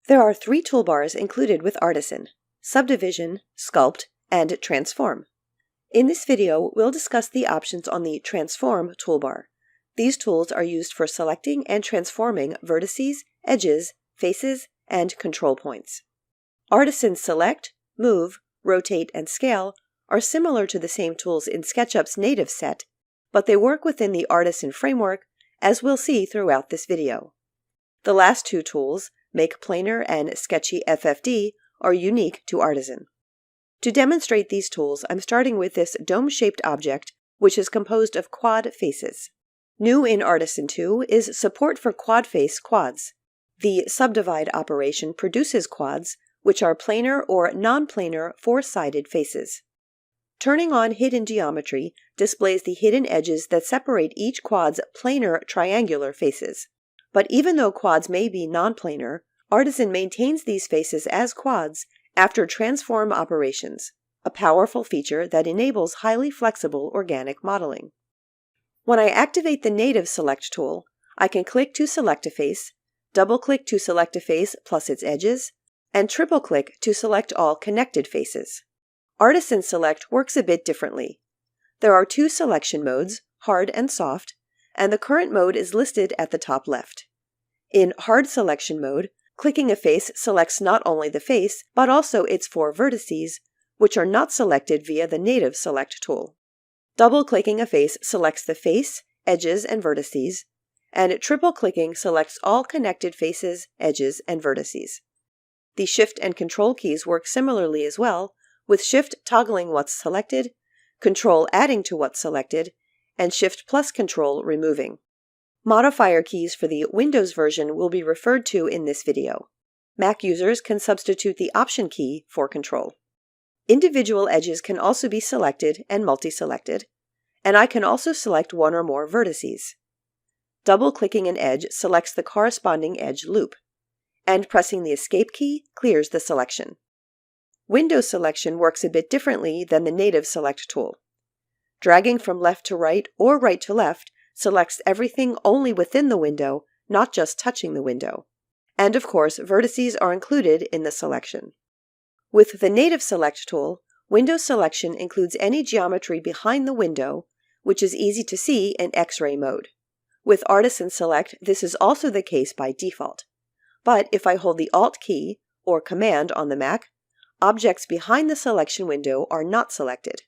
There are 3 toolbars included with Artisan: Subdivision, Sculpt, and Transform. In this video, we'll discuss the options on the Transform toolbar. These tools are used for selecting and transforming vertices, edges, faces, and control points. Artisan's Select, Move, Rotate, and Scale are similar to the same tools in SketchUp's native set, but they work within the Artisan framework, as we'll see throughout this video. The last 2 tools, Make Planar and Sketchy FFD, are unique to Artisan. To demonstrate these tools, I'm starting with this dome-shaped object, which is composed of quad faces. New in Artisan 2 is support for quad-face quads. The subdivide operation produces quads, which are planar or non-planar 4-sided faces. Turning on Hidden Geometry displays the hidden edges that separate each quad's planar triangular faces. But even though quads may be non-planar, Artisan maintains these faces as quads after transform operations, a powerful feature that enables highly flexible organic modeling. When I activate the native Select tool, I can click to select a face, double-click to select a face plus its edges, and triple-click to select all connected faces. Artisan Select works a bit differently. There are 2 selection modes, hard and soft, and the current mode is listed at the top left. In hard selection mode, clicking a face selects not only the face, but also its 4 vertices, which are not selected via the native Select tool. Double-clicking a face selects the face, edges, and vertices, and triple-clicking selects all connected faces, edges, and vertices. The Shift and Control keys work similarly as well, with Shift toggling what's selected, Control adding to what's selected, and Shift plus Control removing. Modifier keys for the Windows version will be referred to in this video. Mac users can substitute the Option key for Control. Individual edges can also be selected and multi-selected, and I can also select 1 or more vertices. Double-clicking an edge selects the corresponding edge loop, and pressing the Escape key clears the selection. Window selection works a bit differently than the native Select tool. Dragging from left to right or right to left selects everything only within the window, not just touching the window. And of course, vertices are included in the selection. With the native Select tool, window selection includes any geometry behind the window, which is easy to see in X-ray mode. With Artisan Select, this is also the case by default. But if I hold the Alt key, or Command on the Mac, objects behind the selection window are not selected.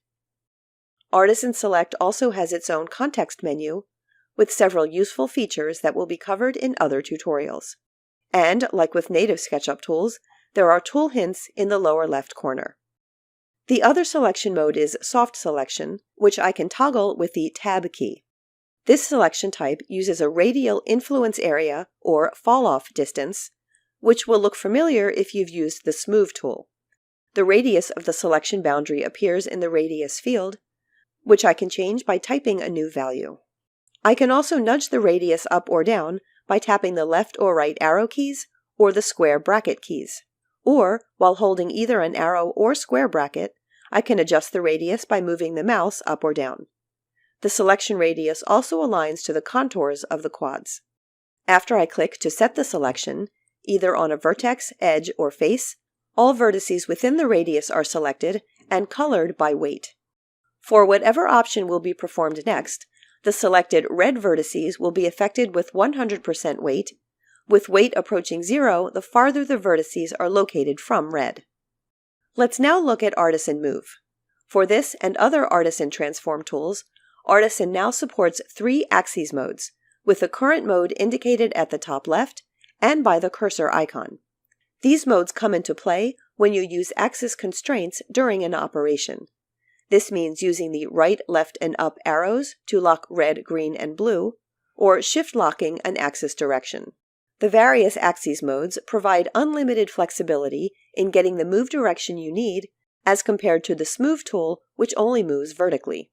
Artisan Select also has its own context menu, with several useful features that will be covered in other tutorials. And, like with native SketchUp tools, there are tool hints in the lower left corner. The other selection mode is Soft Selection, which I can toggle with the Tab key. This selection type uses a radial influence area, or fall-off distance, which will look familiar if you've used the Smooth tool. The radius of the selection boundary appears in the Radius field, which I can change by typing a new value. I can also nudge the radius up or down by tapping the left or right arrow keys or the square bracket keys. Or, while holding either an arrow or square bracket, I can adjust the radius by moving the mouse up or down. The selection radius also aligns to the contours of the quads. After I click to set the selection, either on a vertex, edge, or face, all vertices within the radius are selected and colored by weight. For whatever option will be performed next, the selected red vertices will be affected with 100% weight. With weight approaching 0, the farther the vertices are located from red. Let's now look at Artisan Move. For this and other Artisan Transform tools, Artisan now supports 3 axes modes, with the current mode indicated at the top left and by the cursor icon. These modes come into play when you use axis constraints during an operation. This means using the right, left, and up arrows to lock red, green, and blue, or shift-locking an axis direction. The various axes modes provide unlimited flexibility in getting the move direction you need, as compared to the Smooth tool, which only moves vertically.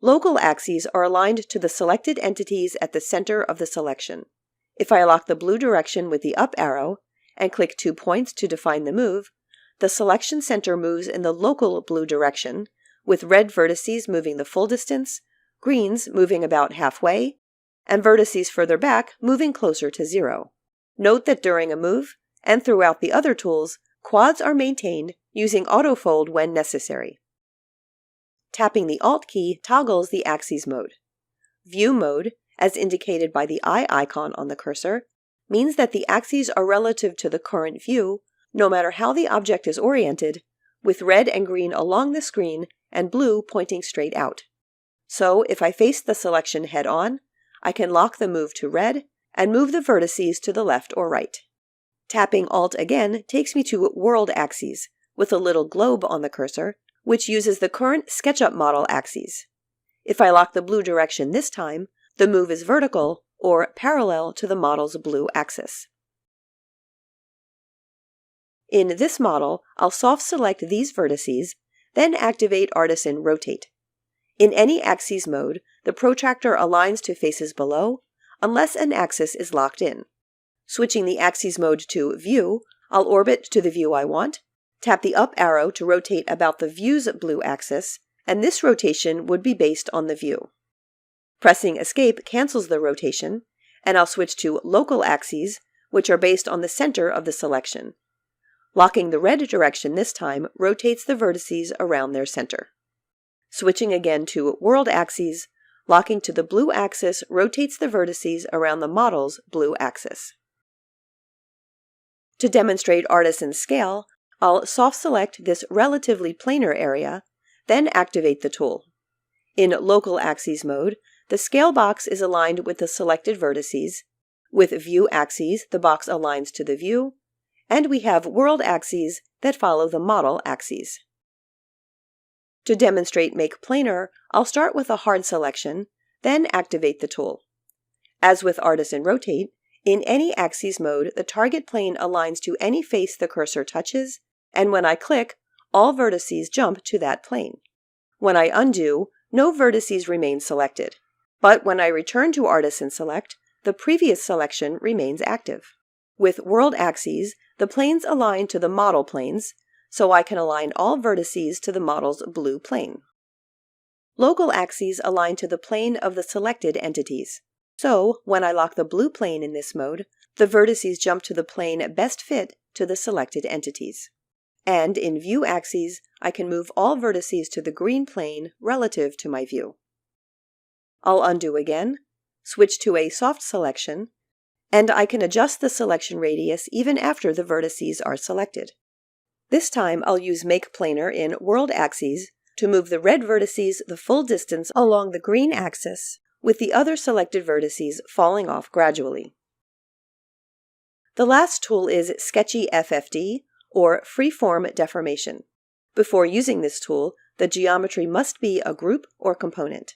Local axes are aligned to the selected entities at the center of the selection. If I lock the blue direction with the up arrow, and click 2 points to define the move, the selection center moves in the local blue direction, with red vertices moving the full distance, greens moving about halfway, and vertices further back moving closer to 0. Note that during a move, and throughout the other tools, quads are maintained using autofold when necessary. Tapping the Alt key toggles the axes mode. View mode, as indicated by the eye icon on the cursor, means that the axes are relative to the current view, no matter how the object is oriented, with red and green along the screen and blue pointing straight out. So if I face the selection head-on, I can lock the move to red and move the vertices to the left or right. Tapping Alt again takes me to World Axes, with a little globe on the cursor, which uses the current SketchUp model axes. If I lock the blue direction this time, the move is vertical or parallel to the model's blue axis. In this model, I'll soft select these vertices, then activate Artisan Rotate. In any axes mode, the protractor aligns to faces below, unless an axis is locked in. Switching the axes mode to View, I'll orbit to the view I want, tap the up arrow to rotate about the view's blue axis, and this rotation would be based on the view. Pressing Escape cancels the rotation, and I'll switch to Local Axes, which are based on the center of the selection. Locking the red direction this time rotates the vertices around their center. Switching again to World Axes, locking to the blue axis rotates the vertices around the model's blue axis. To demonstrate Artisan scale, I'll soft select this relatively planar area, then activate the tool. In Local Axes mode, the scale box is aligned with the selected vertices. With View Axes, the box aligns to the view, and we have World Axes that follow the model axes. To demonstrate Make Planar, I'll start with a hard selection, then activate the tool. As with Artisan Rotate, in any axes mode, the target plane aligns to any face the cursor touches, and when I click, all vertices jump to that plane. When I undo, no vertices remain selected. But when I return to Artisan Select, the previous selection remains active. With World Axes, the planes align to the model planes, so I can align all vertices to the model's blue plane. Local Axes align to the plane of the selected entities. So, when I lock the blue plane in this mode, the vertices jump to the plane best fit to the selected entities. And in View Axes, I can move all vertices to the green plane relative to my view. I'll undo again, switch to a soft selection, and I can adjust the selection radius even after the vertices are selected. This time I'll use Make Planar in World Axes to move the red vertices the full distance along the green axis, with the other selected vertices falling off gradually. The last tool is Sketchy FFD, or Freeform Deformation. Before using this tool, the geometry must be a group or component.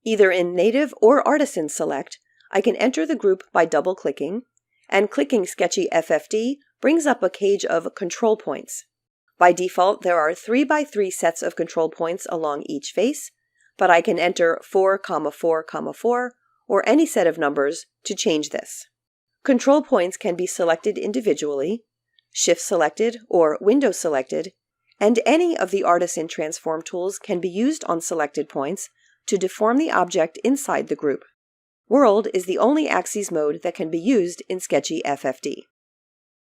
Either in Native or Artisan Select, I can enter the group by double-clicking, and clicking Sketchy FFD brings up a cage of control points. By default, there are 3x3 sets of control points along each face, but I can enter 4, 4, 4, or any set of numbers to change this. Control points can be selected individually, Shift selected or Window selected, and any of the Artisan transform tools can be used on selected points to deform the object inside the group. World is the only axes mode that can be used in Sketchy FFD.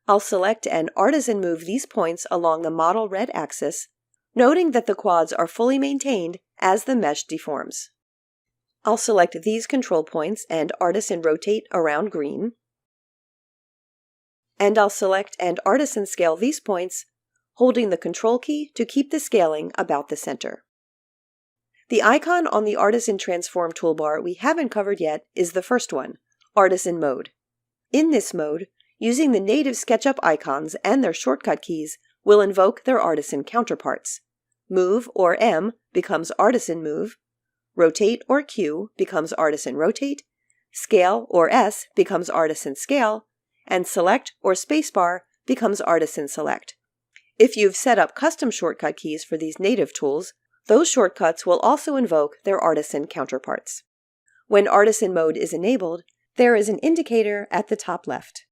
I'll select and Artisan move these points along the model red axis, noting that the quads are fully maintained as the mesh deforms. I'll select these control points and Artisan rotate around green, and I'll select and Artisan scale these points, holding the Control key to keep the scaling about the center. The icon on the Artisan Transform toolbar we haven't covered yet is the first one, Artisan Mode. In this mode, using the native SketchUp icons and their shortcut keys will invoke their Artisan counterparts. Move or M becomes Artisan Move, Rotate or Q becomes Artisan Rotate, Scale or S becomes Artisan Scale, and Select or Spacebar becomes Artisan Select. If you've set up custom shortcut keys for these native tools, those shortcuts will also invoke their Artisan counterparts. When Artisan Mode is enabled, there is an indicator at the top left.